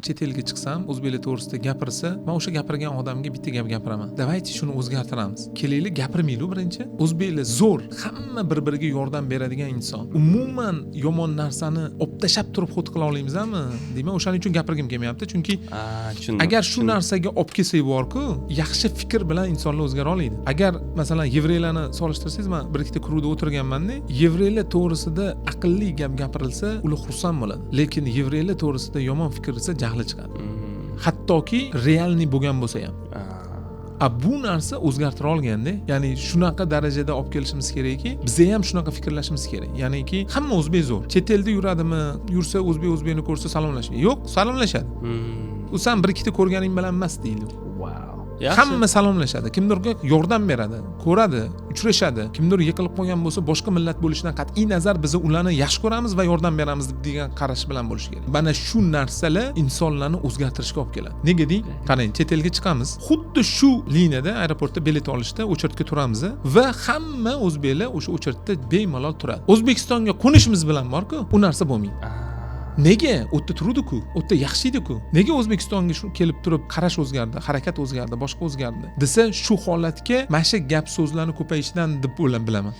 chet elga chiqsam, o'zbeklar to'g'risida gapirsa, men o'sha gapirgan odamga bitta gap gapiraman. Давайте shuni o'zgartiramiz. Kelaylik gapirmaylik birinchi. O'zbeklar zo'r, hamma bir-biriga yordam beradigan inson. Umuman yomon narsani optashab turib xud qila olamizmi? Deyman, o'shaning uchun gapirgim kelmayapti, chunki agar shu narsaga olib kelsak borku, yaxshi fikr bilan insonlar o'zgara oladi. Agar masalan yevreylarni solishtirsangiz, men bir ikkita kruvda o'tirganman-da, yevreylar to'g'risida aqlli gap gapirilsa, ular xursand bo'ladi. Lekin yevreylar to'g'risida yomon fikr esa jahli chiqadi. Hattoki realni bo'lgan bo'lsa ham. Bu narsa o'zgartira olganda, ya'ni shunaqa darajada olib kelishimiz kerakki, biz ham shunaqa fikrlashimiz kerak. Ya'niki hamma o'zbek zo'r. Chet elda yuradimi, yursa o'zbekni ko'rsa salomlashmaydi. Yo'q, salomlashadi. U sen bir ikkita ko'rganing bilan emas deydi. Hamma salomlashadi, kimdirga yordam beradi, ko'radi, uchrashadi. Kimdir yiqilib qolgan bo'lsa, boshqa millat bo'lishidan qat'iy nazar biz ularni yaxshi ko'ramiz va yordam beramiz degan qarash bilan bo'lish kerak. Mana shu narsalar insonlarni o'zgartirishga olib keladi. Nega deng? Qarang, chet elga chiqamiz, xuddi shu liniyada aeroportda bilet olishda o'chirtga turamiz va hamma o'zbeklar o'sha o'chirtda bemalol turadi. O'zbekistonga qo'nishimiz bilan borku, u narsa bo'lmaydi. Nega? O'tda turdi-ku, o'tda yaxshi edi-ku. Nega O'zbekistonga shu kelib turib qarash o'zgardi, harakat o'zgardi, boshqa o'zgardi? Desa, shu holatga mana shu gap so'zlarni ko'payishidan deb bilaman.